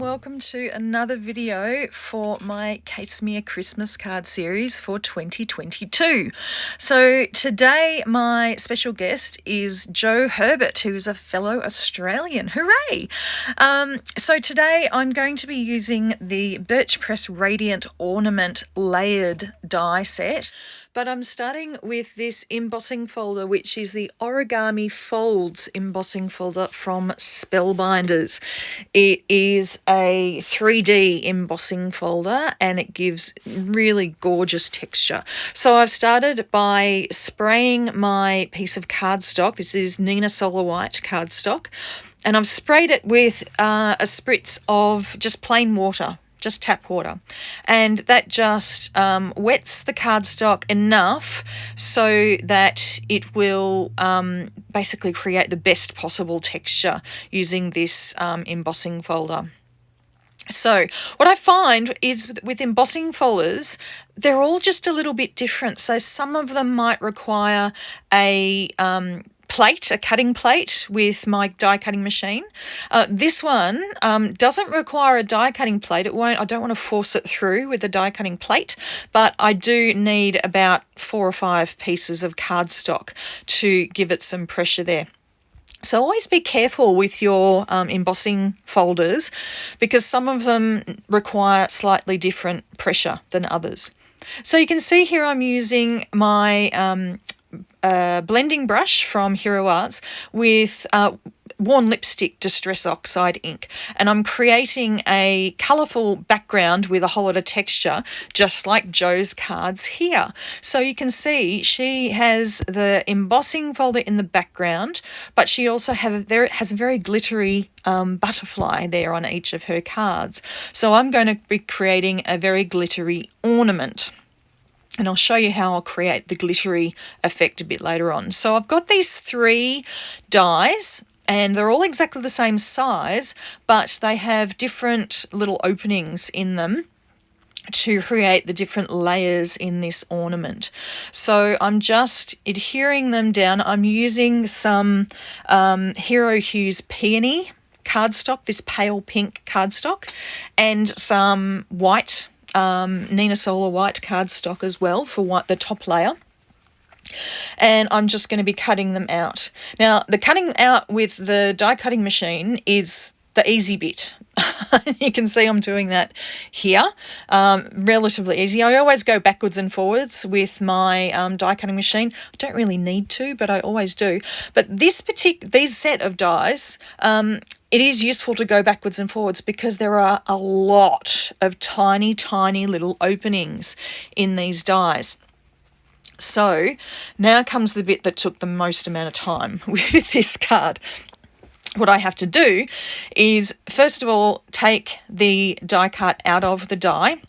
welcome to another video for my Case Me a Christmas card series for 2022. So today my special guest is Jo Herbert, who is a fellow Australian. Hooray! So today I'm going to be using the Birch Press Radiant Ornament layered die set, but I'm starting with this embossing folder, which is the Origami Folds embossing folder from Spellbinders. It is a 3D embossing folder and it gives really gorgeous texture. So I've started by spraying my piece of cardstock. This is Nina Solar White cardstock, and I've sprayed it with a spritz of just plain water. Just tap water, and that just wets the cardstock enough so that it will basically create the best possible texture using this embossing folder. So what I find is with embossing folders, they're all just a little bit different. So some of them might require a cutting plate with my die cutting machine. This one doesn't require a die cutting plate. I don't want to force it through with a die cutting plate, but I do need about 4 or 5 pieces of cardstock to give it some pressure there. So always be careful with your embossing folders, because some of them require slightly different pressure than others. So you can see here I'm using my blending brush from Hero Arts with Worn Lipstick Distress Oxide ink, and I'm creating a colourful background with a whole lot of texture, just like Jo's cards here. So you can see she has the embossing folder in the background, but she also has a very glittery butterfly there on each of her cards. So I'm going to be creating a very glittery ornament, and I'll show you how I'll create the glittery effect a bit later on. So I've got these 3 dies, and they're all exactly the same size, but they have different little openings in them to create the different layers in this ornament. So I'm just adhering them down. I'm using some Hero Hues Peony cardstock, this pale pink cardstock, and some white Nina Solar White cardstock as well for the top layer. And I'm just going to be cutting them out. Now, the cutting out with the die cutting machine is the easy bit. You can see I'm doing that here, relatively easy. I always go backwards and forwards with my die cutting machine. I don't really need to, but I always do. But these set of dies, it is useful to go backwards and forwards because there are a lot of tiny, tiny little openings in these dies. So now comes the bit that took the most amount of time with this card. What I have to do is, first of all, take the die cut out of the die.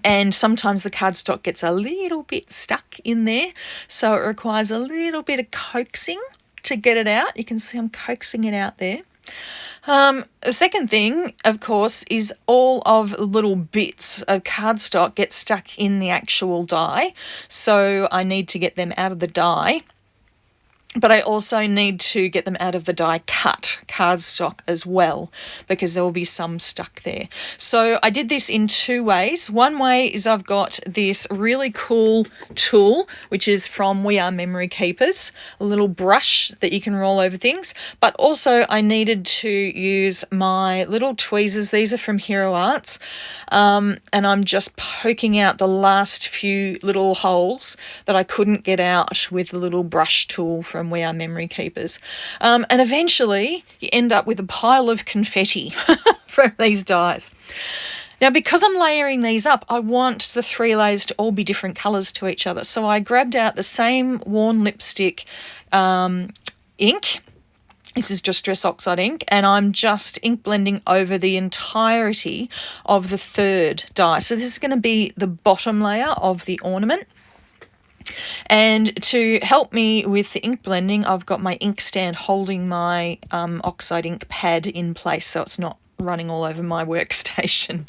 And sometimes the cardstock gets a little bit stuck in there, so it requires a little bit of coaxing to get it out. You can see I'm coaxing it out there. The second thing, of course, is all of the little bits of cardstock get stuck in the actual die, so I need to get them out of the die. But I also need to get them out of the die cut cardstock as well, because there will be some stuck there. So I did this in 2 ways. One way is I've got this really cool tool, which is from We Are Memory Keepers, a little brush that you can roll over things. But also I needed to use my little tweezers. These are from Hero Arts. And I'm just poking out the last few little holes that I couldn't get out with the little brush tool from We Are Memory Keepers. And eventually you end up with a pile of confetti from these dies. Now, because I'm layering these up, I want the 3 layers to all be different colours to each other. So I grabbed out the same Worn Lipstick ink. This is Distress Oxide ink, and I'm just ink blending over the entirety of the 3rd die. So this is going to be the bottom layer of the ornament. And to help me with the ink blending, I've got my ink stand holding my oxide ink pad in place so it's not running all over my workstation.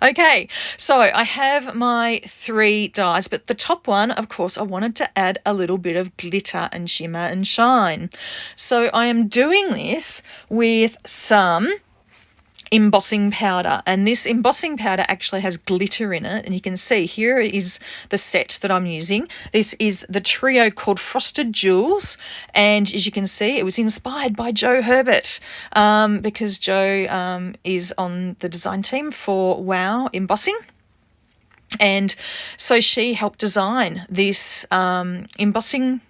Okay, so I have my 3 dies, but the top one, of course, I wanted to add a little bit of glitter and shimmer and shine. So I am doing this with some embossing powder, and this embossing powder actually has glitter in it, and you can see here is the set that I'm using. This is the trio called Frosted Jewels, and as you can see, it was inspired by Jo Herbert, because Jo is on the design team for Wow Embossing. And so she helped design this embossing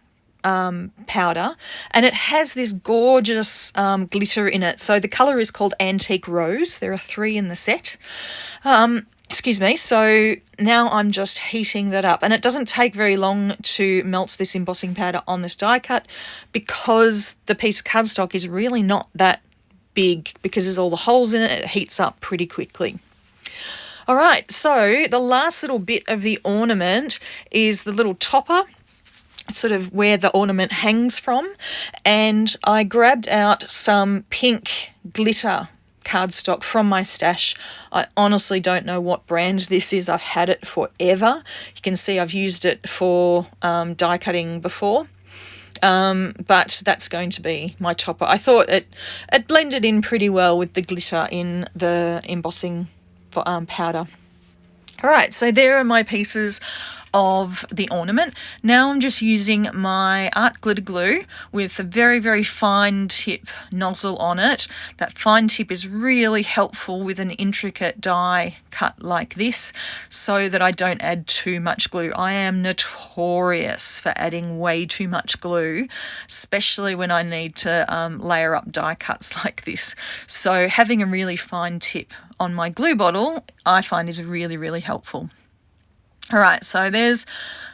powder, and it has this gorgeous glitter in it. So the colour is called Antique Rose. There are 3 in the set. Excuse me. So now I'm just heating that up, and it doesn't take very long to melt this embossing powder on this die cut, because the piece of cardstock is really not that big, because there's all the holes in it. It heats up pretty quickly. All right, so the last little bit of the ornament is the little topper, sort of where the ornament hangs from, and I grabbed out some pink glitter cardstock from my stash. I honestly don't know what brand this is. I've had it forever. You can see I've used it for die cutting before. But that's going to be my topper. I thought it blended in pretty well with the glitter in the embossing powder. All right, so there are my pieces of the ornament. Now I'm just using my art glitter glue with a very, very fine tip nozzle on it. That fine tip is really helpful with an intricate die cut like this, so that I don't add too much glue. I am notorious for adding way too much glue, especially when I need to layer up die cuts like this. So having a really fine tip on my glue bottle, I find, is really, really helpful. All right, so there's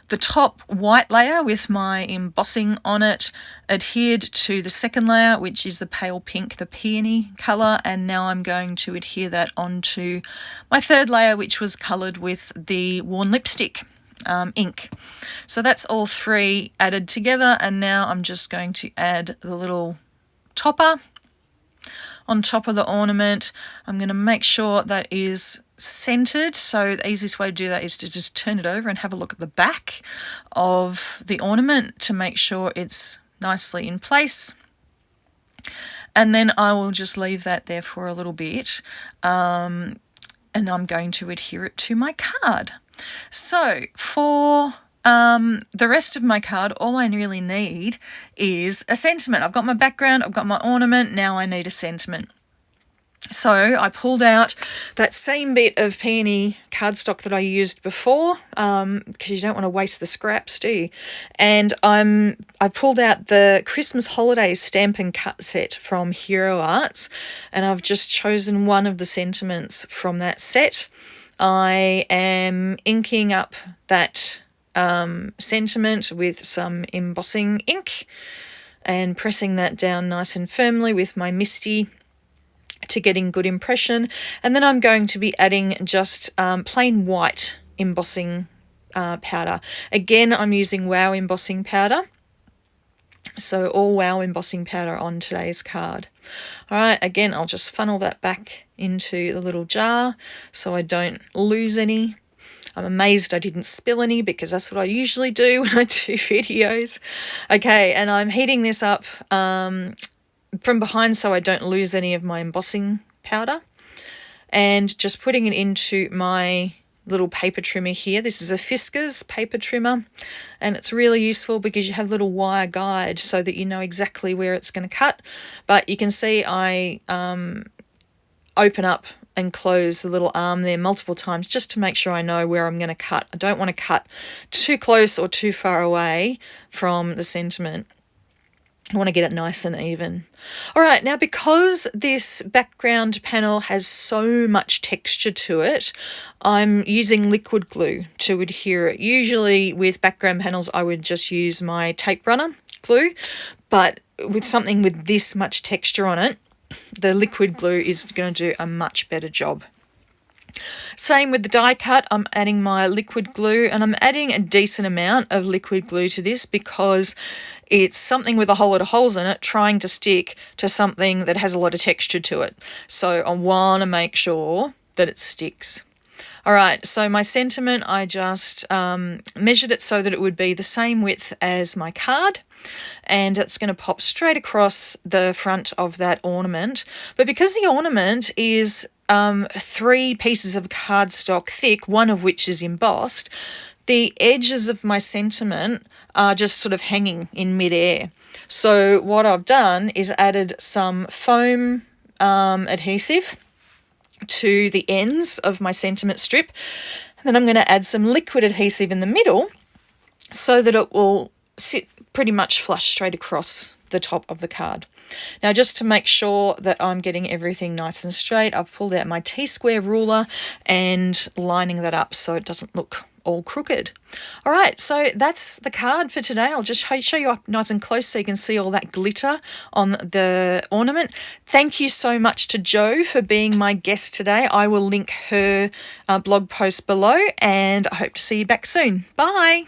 the top white layer with my embossing on it, adhered to the second layer, which is the pale pink, the peony colour, and now I'm going to adhere that onto my third layer, which was coloured with the worn lipstick ink. So that's all 3 added together, and now I'm just going to add the little topper on top of the ornament. I'm going to make sure that is centered. So the easiest way to do that is to just turn it over and have a look at the back of the ornament to make sure it's nicely in place. And then I will just leave that there for a little bit, and I'm going to adhere it to my card. So for the rest of my card, all I really need is a sentiment. I've got my background, I've got my ornament, now I need a sentiment. So I pulled out that same bit of Peony cardstock that I used before, because you don't want to waste the scraps, do you? And I pulled out the Christmas Holidays stamp and cut set from Hero Arts, and I've just chosen one of the sentiments from that set. I am inking up that sentiment with some embossing ink and pressing that down nice and firmly with my Misty to getting good impression. And then I'm going to be adding just plain white embossing powder. Again, I'm using Wow embossing powder. So all Wow embossing powder on today's card. All right, again, I'll just funnel that back into the little jar so I don't lose any. I'm amazed I didn't spill any, because that's what I usually do when I do videos. Okay, and I'm heating this up from behind so I don't lose any of my embossing powder, and just putting it into my little paper trimmer here. This is a Fiskars paper trimmer, and it's really useful because you have a little wire guide so that you know exactly where it's going to cut. But you can see I open up and close the little arm there multiple times just to make sure I know where I'm going to cut. I don't want to cut too close or too far away from the sentiment. I want to get it nice and even. All right, now because this background panel has so much texture to it, I'm using liquid glue to adhere it. Usually with background panels, I would just use my tape runner glue, but with something with this much texture on it, the liquid glue is going to do a much better job. Same with the die cut, I'm adding my liquid glue, and I'm adding a decent amount of liquid glue to this because it's something with a whole lot of holes in it trying to stick to something that has a lot of texture to it. So I want to make sure that it sticks. All right, so my sentiment, I just measured it so that it would be the same width as my card, and it's going to pop straight across the front of that ornament. But because the ornament is 3 pieces of cardstock thick, one of which is embossed, the edges of my sentiment are just sort of hanging in midair. So what I've done is added some foam adhesive to the ends of my sentiment strip. And then I'm going to add some liquid adhesive in the middle so that it will sit pretty much flush straight across the top of the card. Now, just to make sure that I'm getting everything nice and straight, I've pulled out my T-square ruler and lining that up so it doesn't look all crooked. All right, so that's the card for today. I'll just show you up nice and close so you can see all that glitter on the ornament. Thank you so much to Jo for being my guest today. I will link her blog post below, and I hope to see you back soon. Bye.